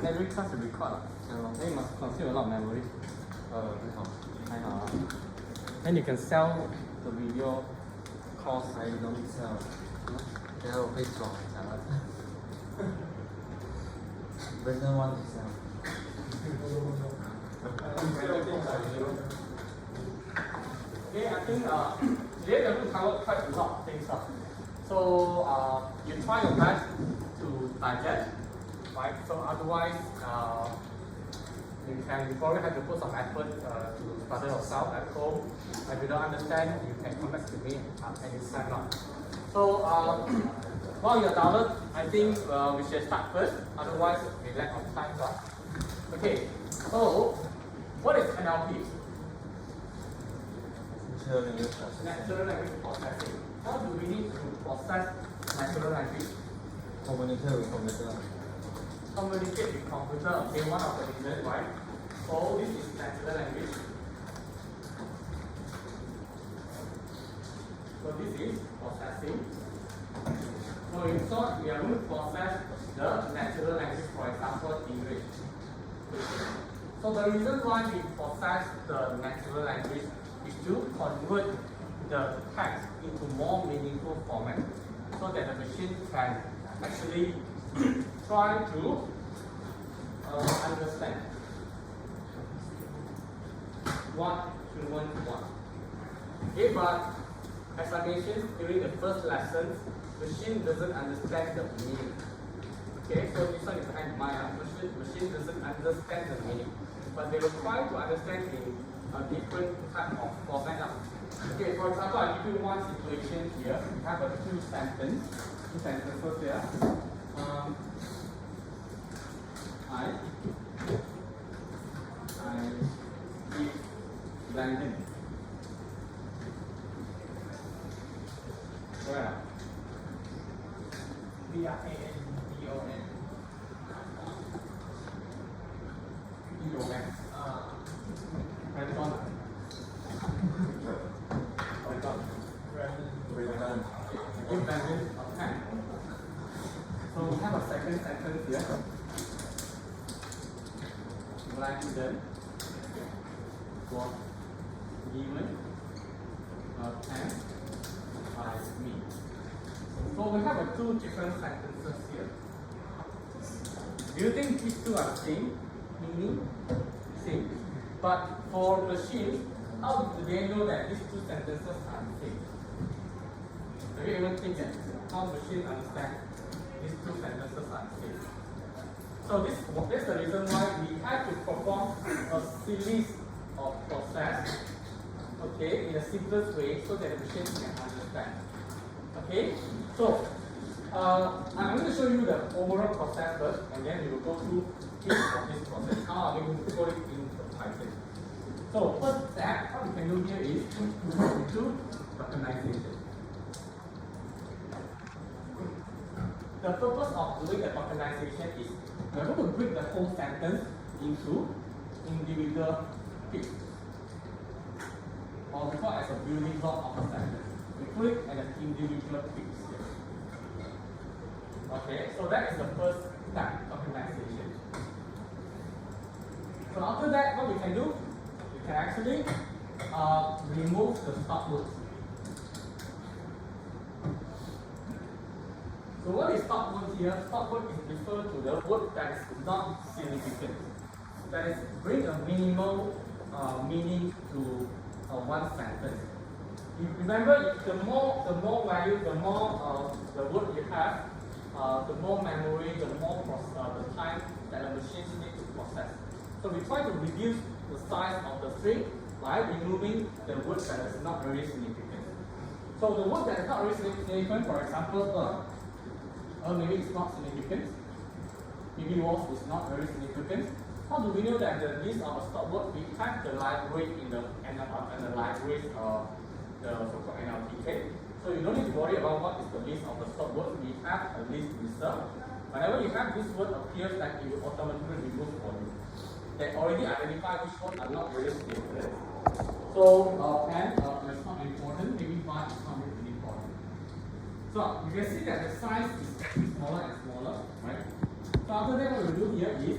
every class you record, then you must consume a lot of memory. 还好啊。Then you can sell the video course. I don't sell. 等下我被抓，讲了。Version 1 to sell. Okay, I think today we will cover quite a lot of things. So you try your best to digest, right? So otherwise, you probably have to put some effort to study yourself at home. If you don't understand, you can come back to me anytime now. So while you're downloaded, I think we should start first. Otherwise, we lack of time. Okay. So what is NLP? Natural language processing. How do we need to process natural language? Communicate with computer. Communicate with computer. Okay, one of the reasons, right? So this is natural language. So this is processing. So in short, we are going to process the natural language, for example, English. So the reason why we process the natural language is to convert the text into more meaningful format, so that the machine can actually try to understand what humans want. Okay, but as I mentioned during the first lesson, machine doesn't understand the meaning. Okay, so this one is behind mind. Machine doesn't understand the meaning, but they will try to understand in a different type of format. Okay, for example, I give you one situation here. We have a two sentences here. I eat blanket. Where? B-R-A-N-D-O-N. D-O-N. Brandon. Give Brandon a pen. So we have a second sentence here. Brandon was given a pen by me. So we have two different sentences here. Do you think these two are the same meaning? Same. But for machines, how do they know that these two sentences are the same? Do you even think that how machines understand these two sentences are the same? So that's the reason why we have to perform a series of process, okay, in the simplest way, so that the machine can understand. Okay, so I'm going to show you the overall process first, and then we will go through each of this process. How are we going to put it into Python? So first step, what we can do here is to go into tokenization. The purpose of doing the tokenization is we are going to break the whole sentence into individual bits, or we call it as a building block of a sentence. We put it in an individual bits here. Okay, so that is the first step, tokenization. So after that, what we can do, we can actually remove the stop words. So what is stop word here? Stop word is referred to the word that is not significant. That is, bring a minimal meaning to one sentence. You remember, the more value, the more the word you have, the more memory, the more the time that the machines need to process. So we try to reduce the size of the string by removing the word that is not very significant. So the word that is not very significant, for example, maybe it's not significant. Maybe was is not very significant. How do we know that the list of a stop word? We have the library in the libraries the so-called NLP. So you don't need to worry about what is the list of the stop words. We have a list lister. Whenever you have this word appears, that it will automatically remove for you. They already identify which ones are not very significant. So and it's not important. Maybe one is not really important. So you can see that the size is getting smaller and smaller, right? So after after that, what we do here is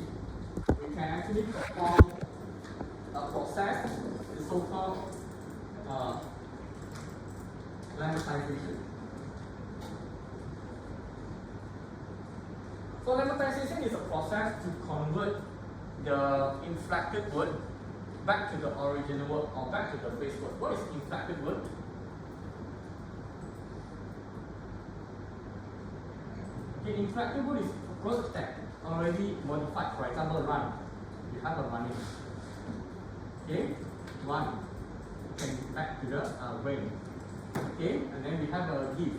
we can actually perform a process, the so-called lemmatization. So lemmatization is a process to convert the inflected word back to the original word or back to the base word. What is inflected word? Okay, inflected word is words that already modified. For example, run. You have a running. Okay, run can be back to the rain. Okay, and then we have a give.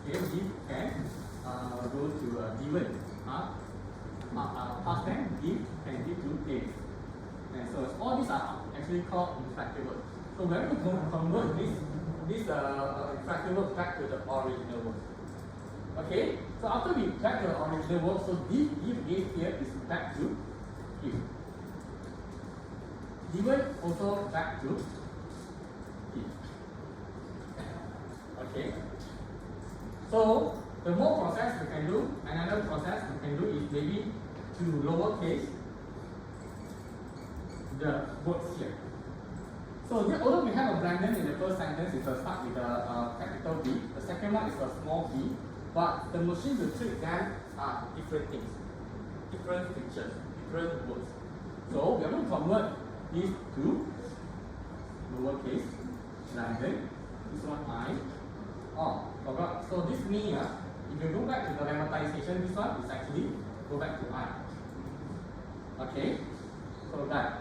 Okay, give can go to given. Past tense, give can give to take. And so all these are actually called inflected words. So when we convert this inflected word back to the original word. Okay, so after we back to the original word, so give here is back to give. Given also back to give. Okay. So the more process we can do, another process we can do is maybe to lowercase the words here. So although we have a Brandon in the first sentence, it's a start with a capital B. The second one is a small b, but the machine will treat them as different things, different features, different words. So we are going to convert these to lowercase Brandon. This one I. Oh, forgot. So this means if you go back to the lemmatization, this one is actually go back to I. Okay, so that.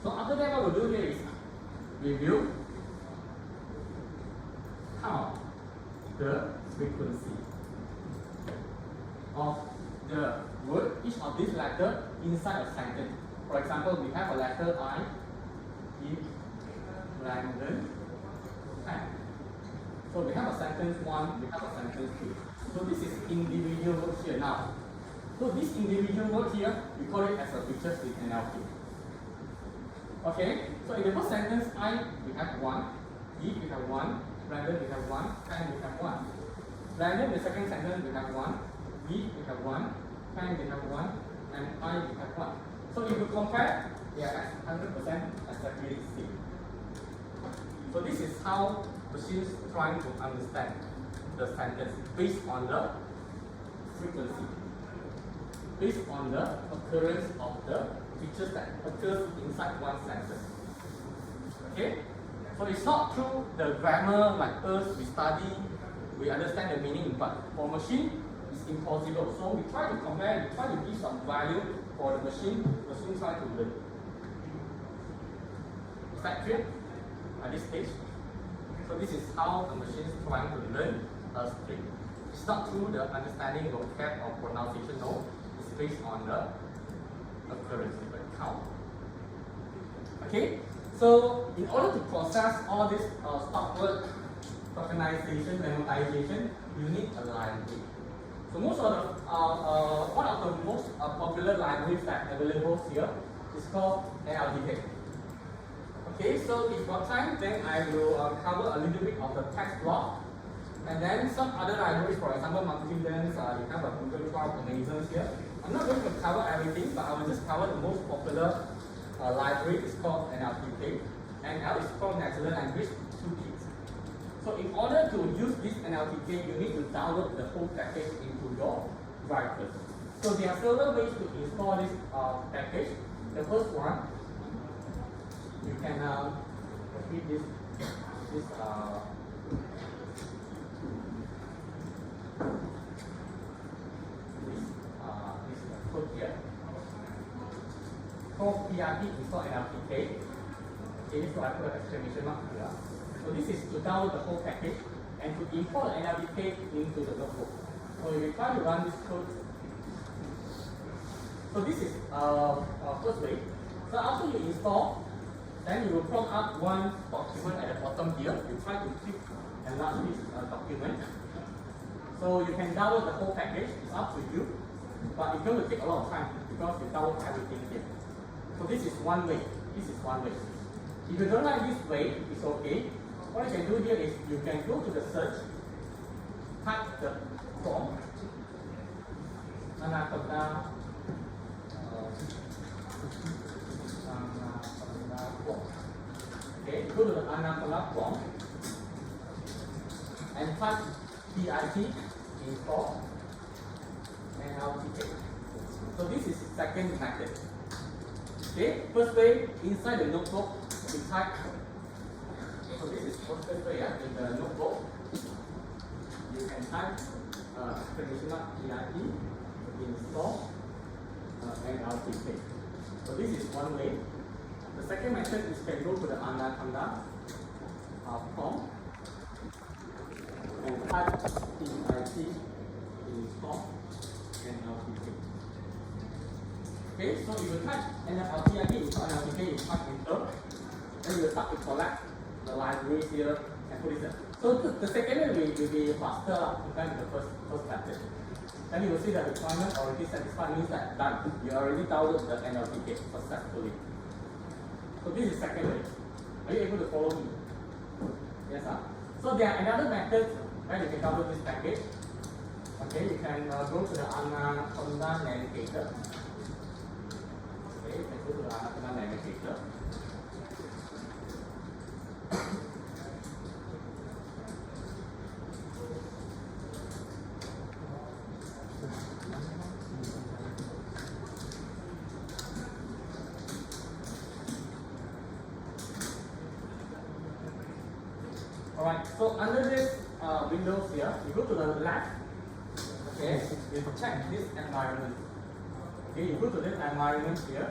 So after that, what we'll do here is we will count the frequency of the word, each of these letters inside a sentence. For example, we have a letter I, give, Brandon, pen. So we have a sentence 1, we have a sentence 2. So this is individual words here now. So this individual word here, we call it as a features with NLP. Okay, so in the first sentence, I, we have 1, give, we have 1, Brandon, we have 1, pen, we have 1. Brandon, the second sentence, we have 1, give, we have 1, pen, we have 1, and I, we have 1. So if you compare, they are 100% exactly the same. So this is how machines trying to understand the sentence based on the frequency, based on the occurrence of the features that occurs inside one sentence. Okay? So it's not through the grammar like us, we study, we understand the meaning, but for machine, it's impossible. So we try to compare, we try to give some value for the machine try to learn. Is that clear at this stage? So this is how the machine is trying to learn a string. It's not through the understanding vocab or pronunciation, no. It's based on the occurrence, the count. Okay? So in order to process all this stop word, tokenization, lemmatization, you need a library. So most of the one of the most popular libraries that are available here is called NLP. Okay, so if got time, then I will cover a little bit of the text block, and then some other libraries, for example, multi-lens, you have a Google Cloud organisms here. I'm not going to cover everything, but I will just cover the most popular library. It's called NLP. NL is called Natural Language Toolkit. So in order to use this NLP, you need to download the whole package into your device. So there are several ways to install this package. The first one, you can read this code here. Called PRP install NLP. Okay, so I put an exclamation mark here. So this is to download the whole package and to import the NLP into the notebook. So if you try to run this code, so this is first way. So after you install, then you will prompt up one document at the bottom here. You try to click enlarge this document. So you can download the whole package. It's up to you, but it's going to take a lot of time because you download everything here. So this is one way. This is one way. If you don't like this way, it's okay. What you can do here is you can go to the search, type the prompt, anaconda form. Okay, go to the anaconda form and type PIT install NLP. So this is second method. Okay, first way inside the notebook we type. So this is first way in the notebook. You can type traditional PIT install NLP. So this is one way. The second method is can go to the anaconda prompt and type PIT install NLP. Okay, so you will type PIT install NLP, you type enter, then you will start to collect the libraries here and put it there. So the second way will be faster compared to the first method. Then you will see the requirement already satisfied, means that done. You already downloaded the NLP successfully. So this is second way. Are you able to follow me? Yes, sir. So there are another method where you can download this package. Okay, you can go to the Anaconda Navigator. Okay, you can go to the Anaconda Navigator. Alright, so under this Windows here, you go to the left, okay, you check this environment. Okay, you go to this environment here,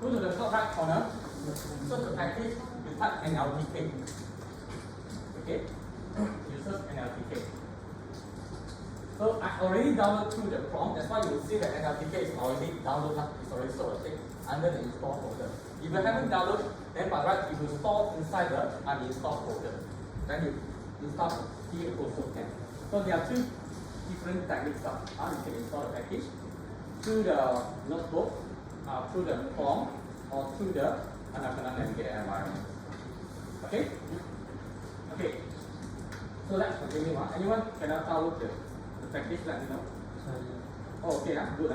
go to the top right corner, so the package, you type NLPK. Okay, you search NLPK. So I already downloaded through the prompt, that's why you will see that NLPK is already downloaded, it's already stored under the install folder. If you haven't downloaded, then by right, it will store inside the uninstalled folder. Then you install here also can. So there are two different techniques of how you can install the package through the notebook, through the form, or through the Anaconda Navigator environment. Okay? Okay. So let's continue. Anyone cannot download the package? Let me know. Oh, okay. Good.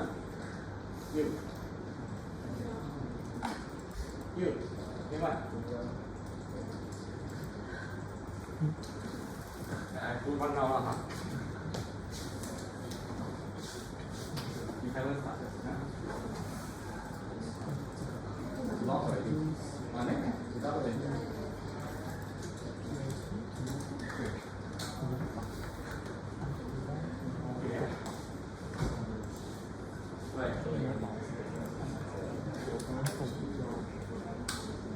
You. Anyone? I put one now, huh? You haven't started, huh? Lock already. Mana? Without already. Okay. Right.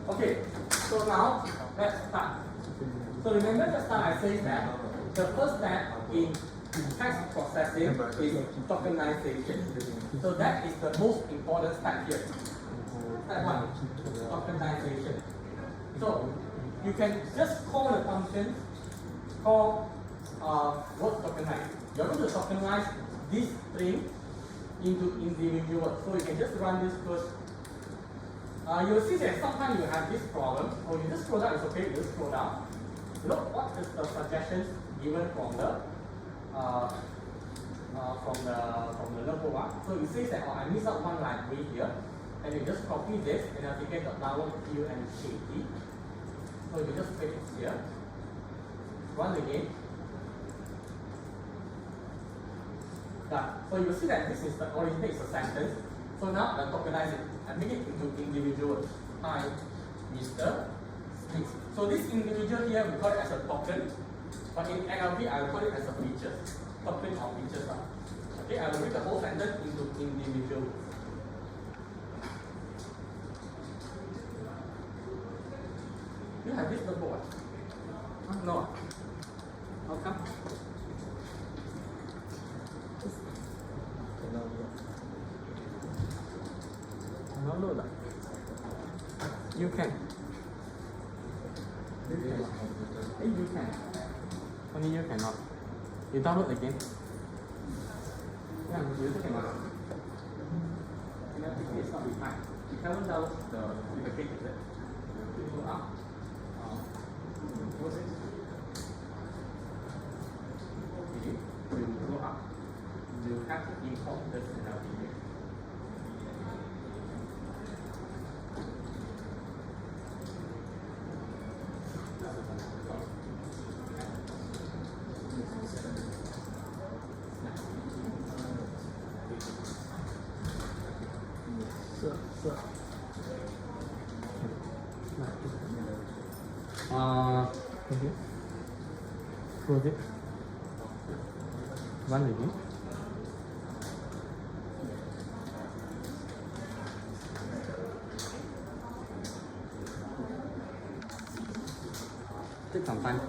Okay. So now let's start. So remember just now I said that the first step in text processing is tokenization. So that is the most important step here. Step 1, tokenization. So you can just call the function called word tokenize. You're going to tokenize this string into individual words. So you can just run this first. You'll see that sometimes you have this problem, or you just scroll down, it's okay, you just scroll down. Look what is the suggestions given from the notebook one. So it says that I miss out one library here, and you just copy this and applicate the download UNKT. So you just paste it here. Run again. Done. So you see that this is the original is a sentence. So now I tokenize it and make it into individual. Hi, Mr. Smith. So this individual here we call it as a token, but in NLP I will call it as a feature. Token or features. Okay, I will read the whole sentence into individual. You have this notebook? No. How come? Download. You can. You can. Only you cannot. You download again. Yeah, you cannot. It's not behind. You haven't download the page, is it? Go up. What's it? Okay. So you go up. you have to import this NLP here. Okay. Project. One again. Take some time.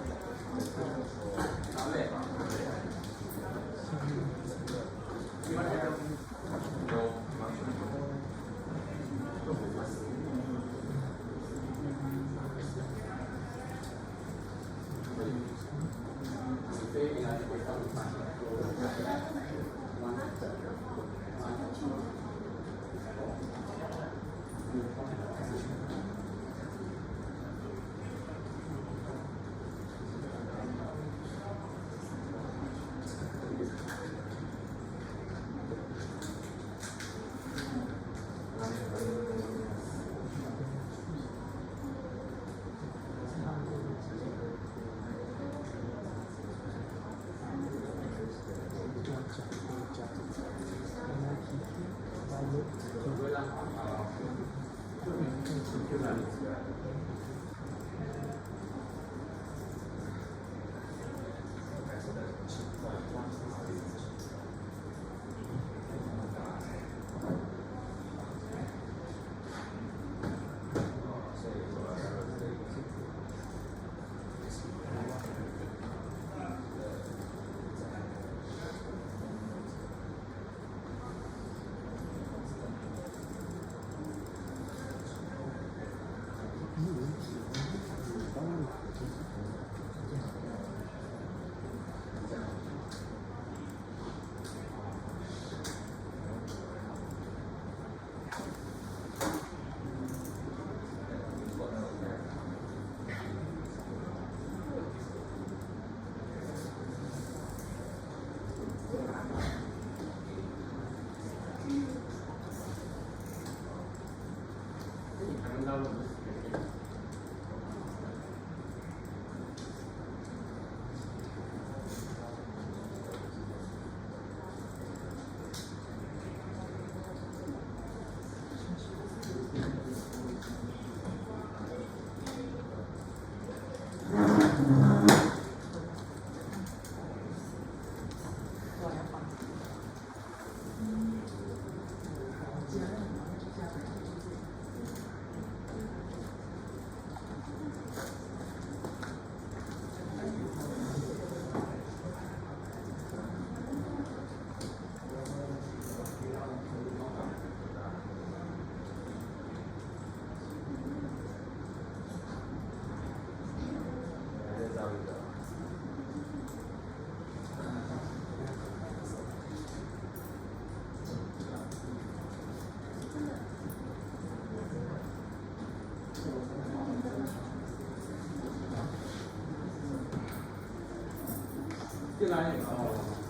进来以后。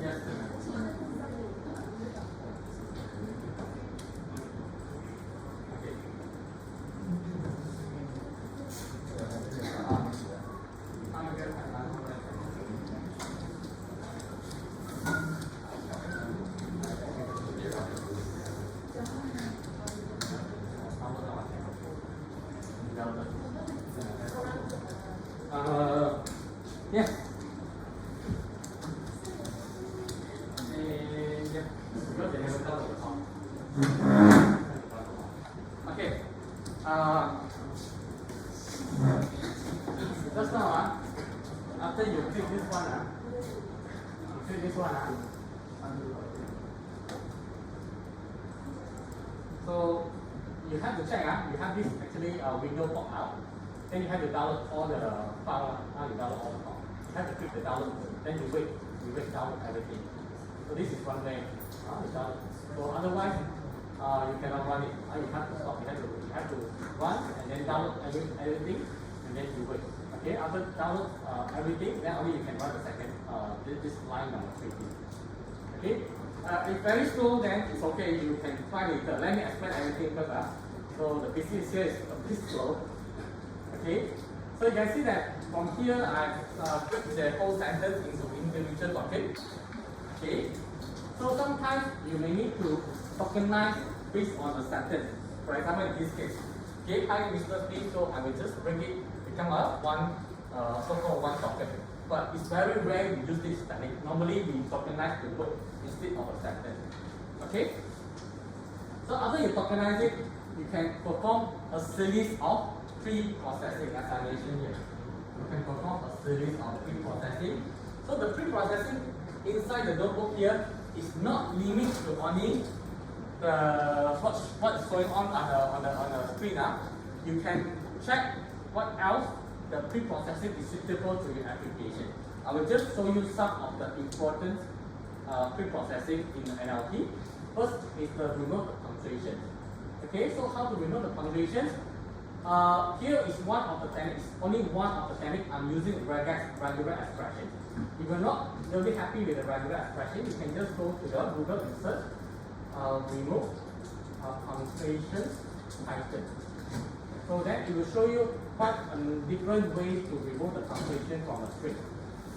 Yes. because they never come to the top. Okay. Just now, after you click this one, so you have to check, you have this actually window pop out. Then you have to download all the file. Now you download all the file. You have to click the download button. Then you wait download everything. So this is one way. So otherwise, you cannot run it. You have to stop. You have to run and then download everything and then you wait. Okay, after download everything, then only you can run the second this line number 3. Okay, if very slow, then it's okay. You can try later. Let me explain everything first. So the PC here is a bit slow. Okay, so you can see that from here I put the whole sentence into individual topic. Okay, so sometimes you may need to tokenize based on the sentence. For example, in this case, okay, hi Mr. P, so I will just bring it become a so-called one token. But it's very rare we use this technique. Normally we tokenize the word instead of a sentence. Okay, so after you tokenize it, you can perform a series of pre-processing, as I mentioned here. You can perform a series of pre-processing. So the pre-processing inside the notebook here is not limited to only what is going on the screen. You can check what else the pre-processing is suitable to your application. I will just show you some of the important pre-processing in the NLP. First is the remove the punctuation. Okay, so how to remove the punctuations? Here is one of the techniques, only one of the techniques. I'm using regular expression. If you're not really happy with the regular expression, you can just go to the Google and search remove punctuation hyphen. So then it will show you quite different ways to remove the punctuation from a string.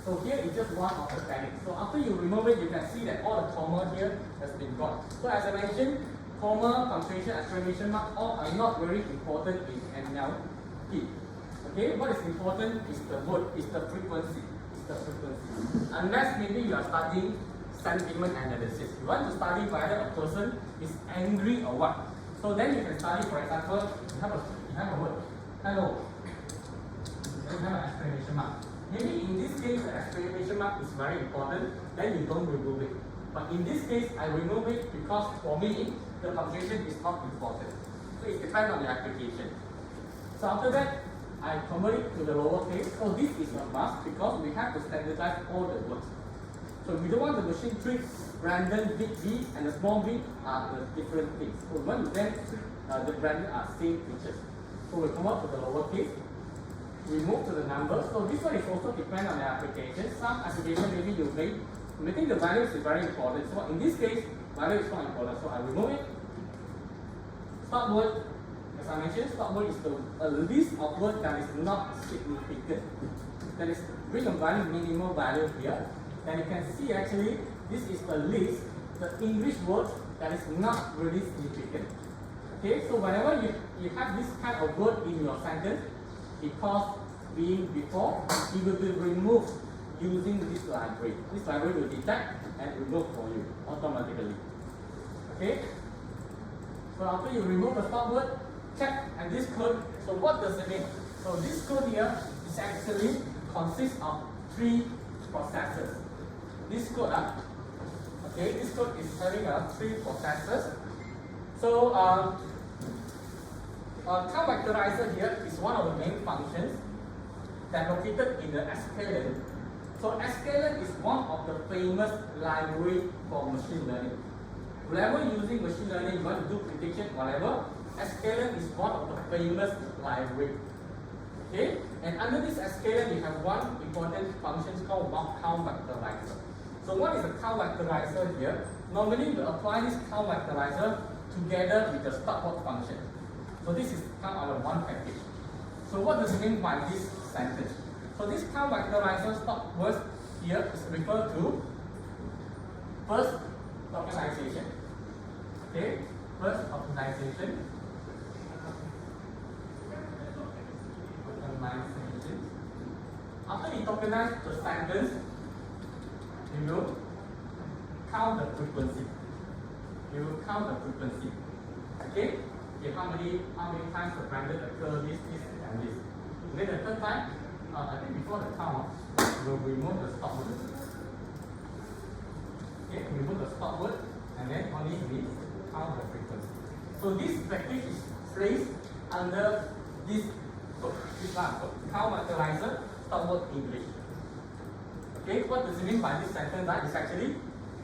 So here is just one of the techniques. So after you remove it, you can see that all the comma here has been gone. So as I mentioned, comma, punctuation, exclamation mark, all are not very important in NLP. Okay, what is important is the word, is the frequency. Unless maybe you are studying sentiment analysis. You want to study whether a person is angry or what. So then you can study, for example, you have a word, hello. Then you have an exclamation mark. Maybe in this case, the exclamation mark is very important, then you don't remove it. But in this case, I remove it because for me, the punctuation is not important. So it depends on the application. So after that, I convert it to the lowercase. So this is a must because we have to standardize all the words. So we don't want the machine treat random big B and the small b are the different things. So we want to then the random are same features. So we convert to the lowercase. We move to the numbers. So this one is also depend on the application. Some application maybe you making the values is very important. So in this case, value is not important. So I remove it. Stop word. As I mentioned, stop word is a list of words that is not significant. That is bring a value, minimal value here. Then you can see actually this is a list, the English words that is not really significant. Okay, so whenever you have this kind of word in your sentence, because being before, it will be removed using this library. This library will detect and remove for you automatically. Okay? So after you remove the stop word, check and this code. So what does it mean? So this code here is actually consists of 3 processes. This code, okay, this code is having 3 processes. So count vectorizer here is one of the main functions that located in the sklearn. So sklearn is one of the famous library for machine learning. Whenever using machine learning, you want to do prediction, whatever, sklearn is one of the famous library. Okay, and under this sklearn, you have one important function called count vectorizer. So what is a count vectorizer here? Normally, we apply this count vectorizer together with the stop word function. So this is count out of one package. So what does it mean by this sentence? So this count vectorizer stop words here is referred to first tokenization. Okay, first tokenization. After you tokenize the sentence, you will count the frequency. we will count the frequency. Okay? Okay, how many times the bracket occur, this, and this. And then the third time, I think before the count, we'll remove the stop word. Okay, remove the stop word, and then only we count the frequency. So this package is placed under this line, count materializer, stop word English. Okay, what does it mean by this sentence? That is actually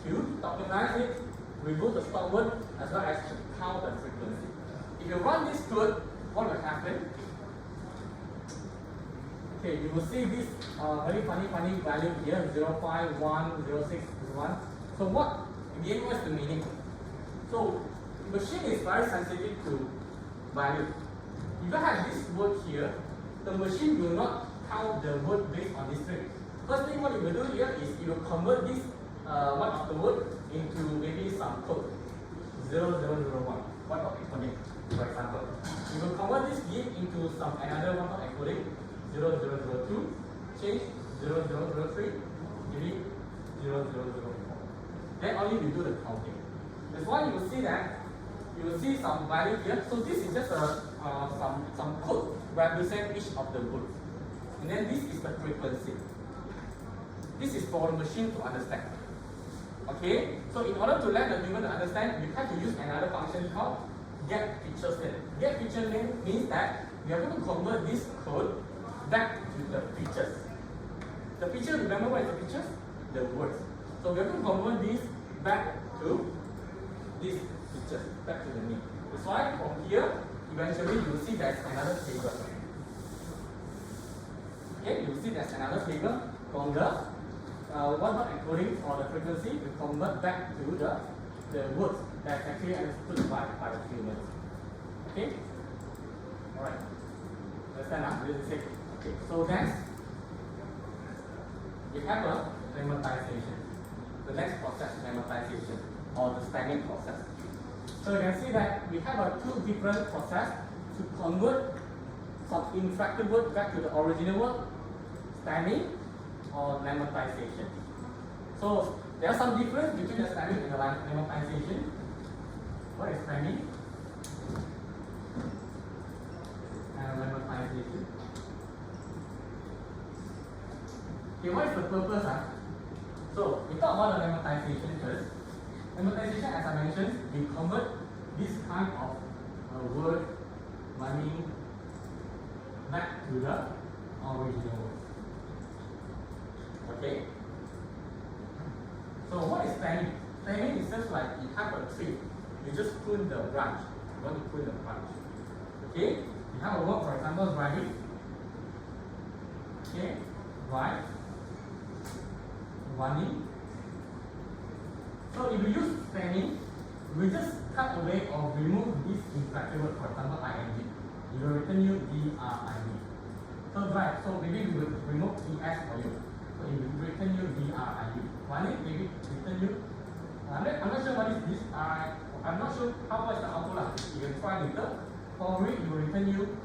to tokenize it, remove the stop word, as well as to count the frequency. If you run this code, what will happen? Okay, you will see this very funny value here, 0, 5, 1, 0, 6, 1. So what, again, what's the meaning? So, machine is very sensitive to value. If I have this word here, the machine will not count the word based on this string. First thing what it will do here is it will convert this one of the word into maybe some code. 0001, one of encoding, for example. You will convert this gate into some another one of encoding, 0002, change 0003, maybe 0004. Then only we do the counting. That's why you will see that you will see some value here. So this is just some code represent each of the words. And then this is the frequency. This is for the machine to understand. Okay? So in order to let the human understand, you have to use another function called get feature name. Get feature name means that we are going to convert this code back to the features. The feature, remember what is the features? The words. So we are going to convert this back to this features, back to the name. That's why from here, eventually you will see there's another table. Okay, you will see there's another table from the one not encoding or the frequency we convert back to the words that's actually understood by the humans. Okay? Alright. Understand now? This is it. Okay, so next we have a lemmatization. The next process is lemmatization or the stemming process. So you can see that we have two different processes to convert some interactive word back to the original word, stemming or lemmatization. So there are some difference between the stemming and the lemmatization. What is stemming and lemmatization? Okay, what is the purpose? So we talk about the lemmatization first. Lemmatization, as I mentioned, we convert this kind of word, money, back to the original word. Okay. So what is stemming? Stemming is just like you have a tree. You just prune the branch. You want to prune the branch. Okay. You have a word, for example, driving. Okay. Drive. Running. So if you use stemming, we just cut away or remove this inflected word, for example, ing. It will return you dring. So drive. So maybe we will remove es for you. So it will return you dring. Running, maybe return you. I'm not sure what is this. I'm not sure how much the output. You can try later. Probably it will return you.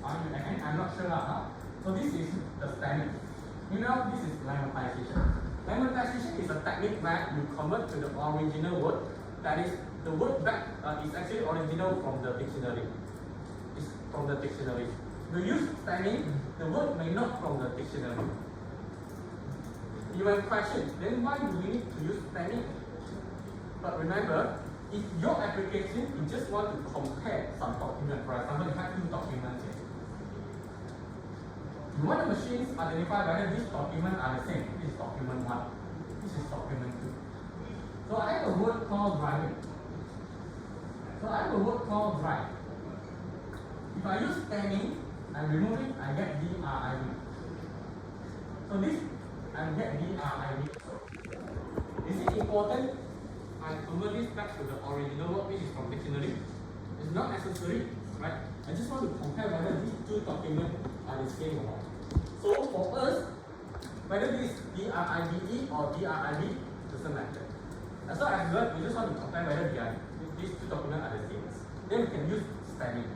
I'm not sure now. So this is the stemming. Now this is lemmatization. Lemmatization is a technique where you convert to the original word. That is, the word back is actually original from the dictionary. It's from the dictionary. You use stemming, the word may not from the dictionary. You have questions, then why do we need to use stemming? But remember, if your application, you just want to compare some document, for example, you have two documents here. You want the machines identify whether these documents are the same. This is document 1. This is document 2. So I have a word called driving. So I have a word called drive. If I use stemming and remove it, I get dring. So this, I get dring. Is it important I convert this back to the original word, which is from dictionary? It's not necessary, right? I just want to compare whether these two documents are the same or not. So for us, whether this is drive or drib doesn't matter. As long as we just want to compare whether these two documents are the same. Then we can use stemming.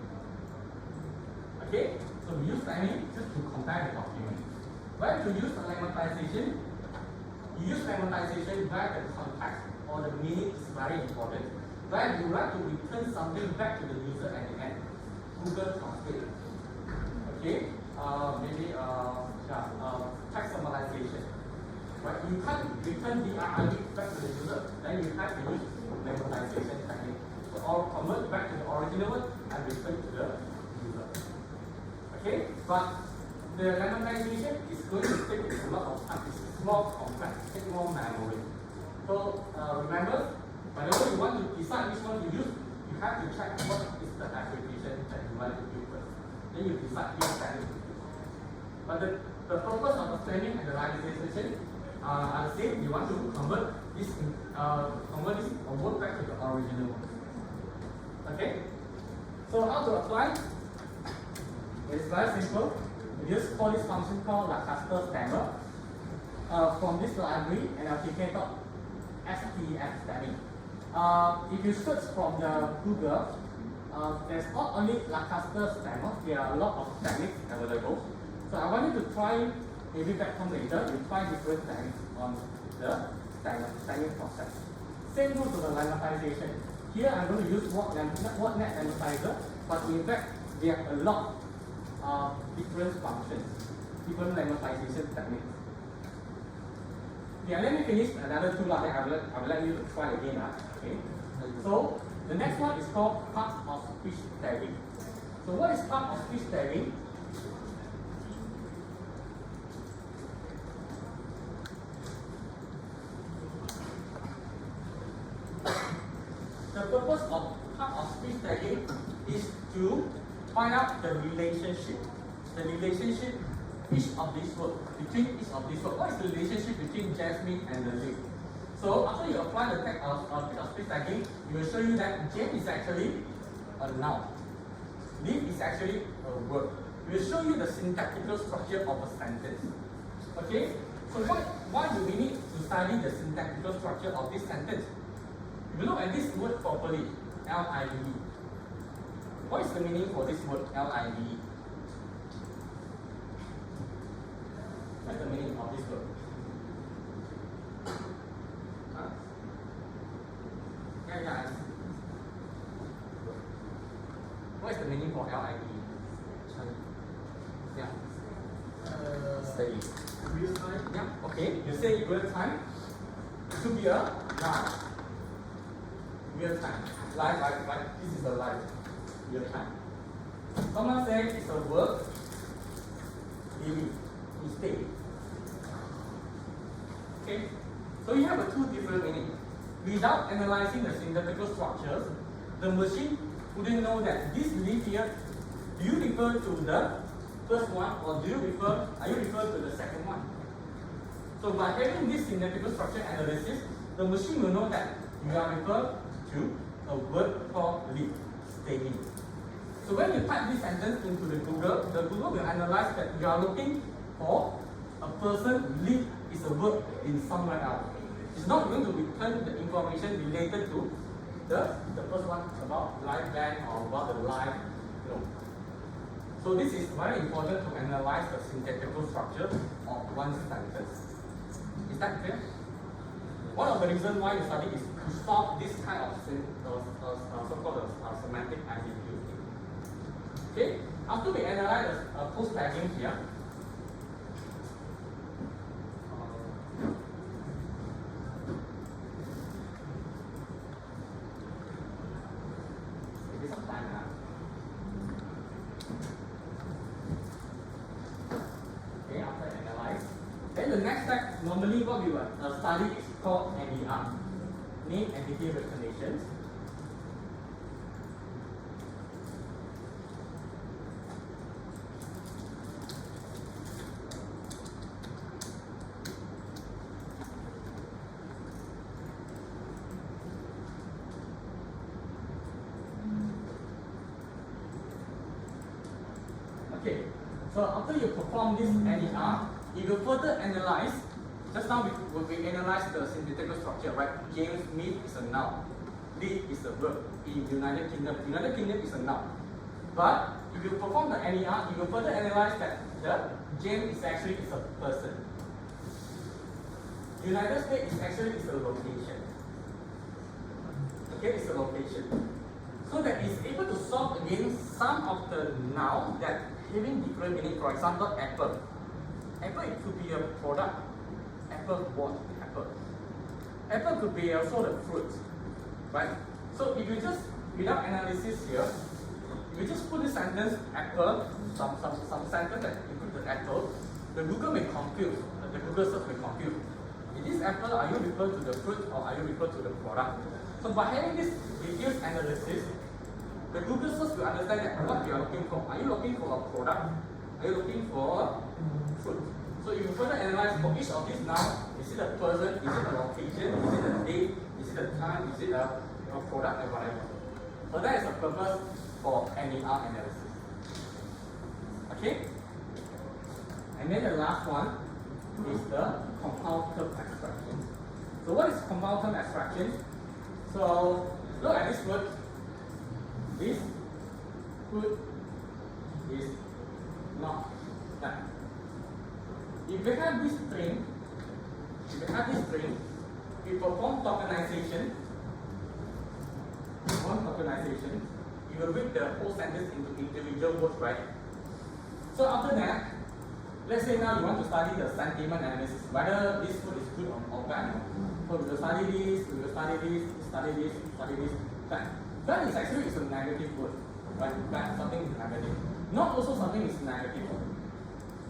Okay? So we use stemming just to compare the documents. When to use the lemmatization, you use lemmatization where the context or the meaning is very important, where you like to return something back to the user at the end. Google Translate. Okay, maybe text summarization. Right? You can't return the RID back to the user, then you have to use lemmatization technique. So or convert back to the original one and return to the user. Okay, but the lemmatization is going to take a lot of time. It's more complex, take more memory. So remember, whenever you want to decide which one to use, you have to check what is the application that you want to use first. Then you decide which technique to use. But the purpose of the training and the realization are the same. You want to convert this word back to the original one. Okay? So how to apply? It's very simple. We use for this function called Lancaster Stammer from this library NLP called STF stemming. If you search from the Google, there's not only Lancaster Stammer, there are a lot of techniques available. So I want you to try, maybe back home later, you try different techniques on the stemming process. Same goes to the lemmatization. Here I'm going to use WordNet lemmatizer, but in fact there are a lot of different functions, different lemmatization techniques. Yeah, let me finish another two, then I will let you try again. Okay. So the next one is called part of speech tagging. So what is part of speech tagging? The purpose of part of speech tagging is to find out the relationship each of these words, between each of these words. What is the relationship between Jasmine and the leaf? So after you apply the tag of speech tagging, it will show you that Jane is actually a noun. Leaf is actually a word. It will show you the syntactical structure of a sentence. Okay? So why do we need to study the syntactical structure of this sentence? If you look at this word properly, L-I-V-E. What is the meaning for this word L-I-V-E? What's the meaning of this word? Huh? Yeah. What is the meaning for L-I-V-E? Yeah. Steady. Real time? Yeah, okay. You say real time. It should be a noun. Real time. Like this is a life. Real time. Someone said it's a verb. Living. To stay. Okay? So you have two different meanings. Without analyzing the syntactical structures, the machine wouldn't know that this live here, do you refer to the first one or are you refer to the second one? So by having this syntactical structure analysis, the machine will know that you are referred to a word called live, staying. So when you type this sentence into the Google will analyze that you are looking for a person. Live is a verb in somewhere else. It's not going to return the information related to the first one about life band or about the life. No. So this is very important to analyze the syntactical structure of one sentence. Is that clear? One of the reasons why you study is to solve this kind of so-called semantic ambiguity. Okay. After we analyze the post tagging here. Then the next step, normally what we will study is called NER, name entity recognition. Okay, so after you perform this NER, if you further analyze, just now we analyze the syntactical structure, right? James Smith is a noun. Lee is a verb in United Kingdom. United Kingdom is a noun. But if you perform the NER, you will further analyze that the James is actually a person. United States is actually is a location. Okay, it's a location. So that is able to solve against some of the nouns that having different meaning. For example, apple. Apple, it could be a product. Apple what? Apple. Apple could be also the fruit, right? So if you just, without analysis here, if you just put this sentence, apple, some sentence that include the apple, the Google may confuse, the Google search may confuse. Is this apple, are you referring to the fruit or are you referring to the product? So by having this reduced analysis, the Google search will understand that what you are looking for. Are you looking for a product? Are you looking for a fruit? So if you further analyze for each of these nouns, is it a person, is it a location, is it a date, is it a time, is it a product, and whatever. So that is the purpose for NER analysis. Okay? And then the last one is the compound term abstraction. So what is compound term abstraction? So look at this word. This food is not that. If you have this string, we perform tokenization. You will read the whole sentence into individual words, right? So after that, let's say now you want to study the sentiment analysis, whether this food is good or bad. So we will study this, bad. Bad is actually a negative word, right? Bad, something is negative. Not also something is negative.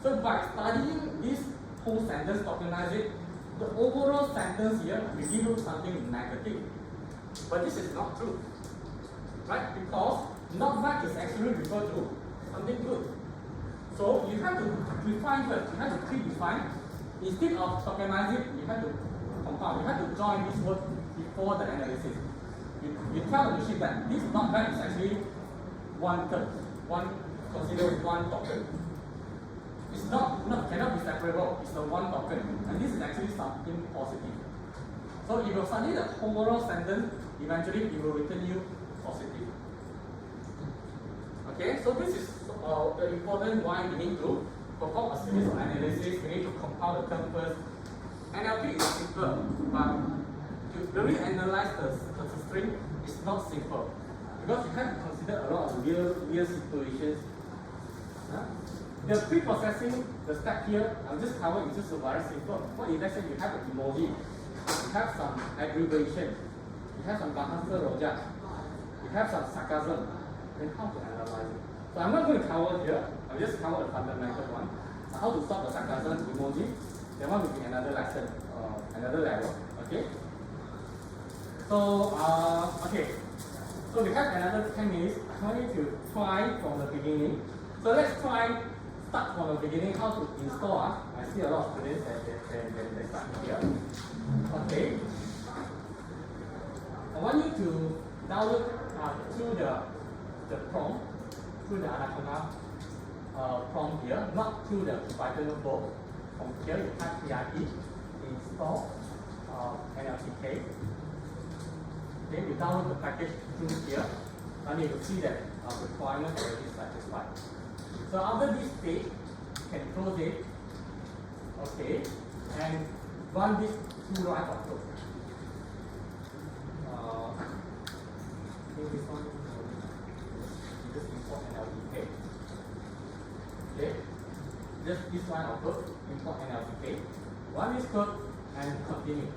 So by studying this whole sentence, tokenize it, the overall sentence here will give you something negative. But this is not true, right? Because not bad is actually referred to something good. So you have to define first, you have to predefine. Instead of tokenize it, you have to compound, you have to join this word before the analysis. You tell the machine that this not bad is actually one term, considered one token. It's cannot be separable, it's the one token. And this is actually something positive. So if you study the overall sentence, eventually it will return you positive. Okay, so this is the important why we need to perform a series of analysis. We need to compile the term first. NLP is simple, but to really analyze the string is not simple. Because you have to consider a lot of real situations. The pre-processing, the step here, I'll just cover it just very simple. What if let's say you have an emoji, you have some abbreviation, you have some bahasa rojak, you have some sarcasm, then how to analyze it? So I'm not going to cover here, I'll just cover the fundamental one. How to stop the sarcasm emoji, that one will be another lesson, another level, okay? So, so we have another 10 minutes. I want you to try from the beginning. So let's start from the beginning how to install. I see a lot of students that they start here. Okay. I want you to download through the prompt, through the Anaconda prompt here, not through the Python notebook. From here you type PIP, install NLTK. Okay, you download the package through here, and you will see that requirement already satisfied. So after this page, you can close it, okay, and run this 2 lines of code. This one, just import NLTK. Okay, just this line of code, import NLTK. Run this code and continue.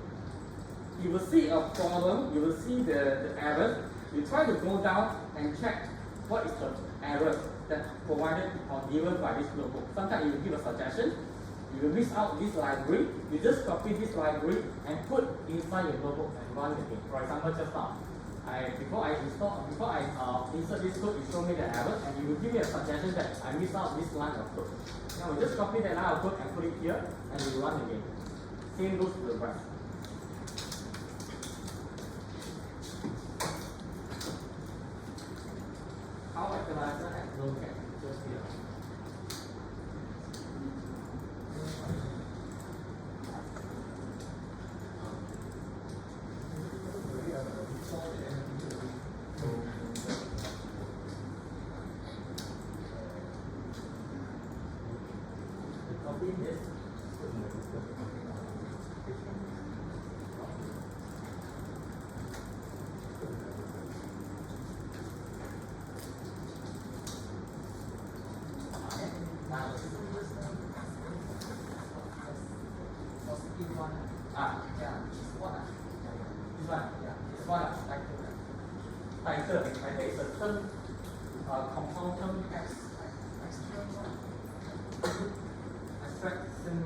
You will see a problem, you will see the errors. You try to go down and check what is the error that provided or given by this notebook. Sometimes you will give a suggestion, you will miss out this library, you just copy this library and put inside your notebook and run the game. For example, just now, before I insert this code, you show me the error and you will give me a suggestion that I missed out this line of code. Now we just copy that line of code and put it here and we run the game. Same goes to the rest. How equalizer and locate just here. Copy this. one, yeah, this one like title is a term, compound term abstraction.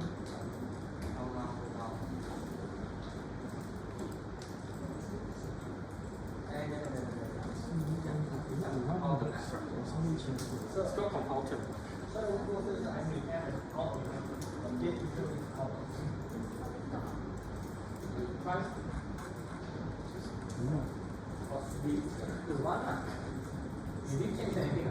So it's called compound term. You didn't change anything.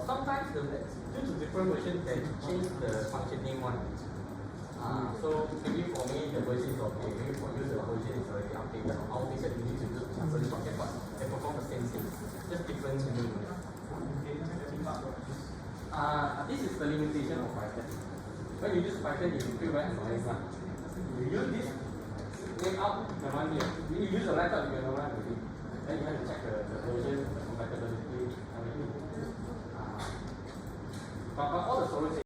Sometimes due to different versions, they change the functioning one. So maybe for me the version is okay, maybe for you the version is already updated or outdated, you need to do different function, but they perform the same thing, just different meaning. This is the limitation of Python. When you use Python, you feel very annoying. You use this layout, the one here. When you use the laptop, you can run with it. Then you have to check the version, the compatibility, everything. But all the storage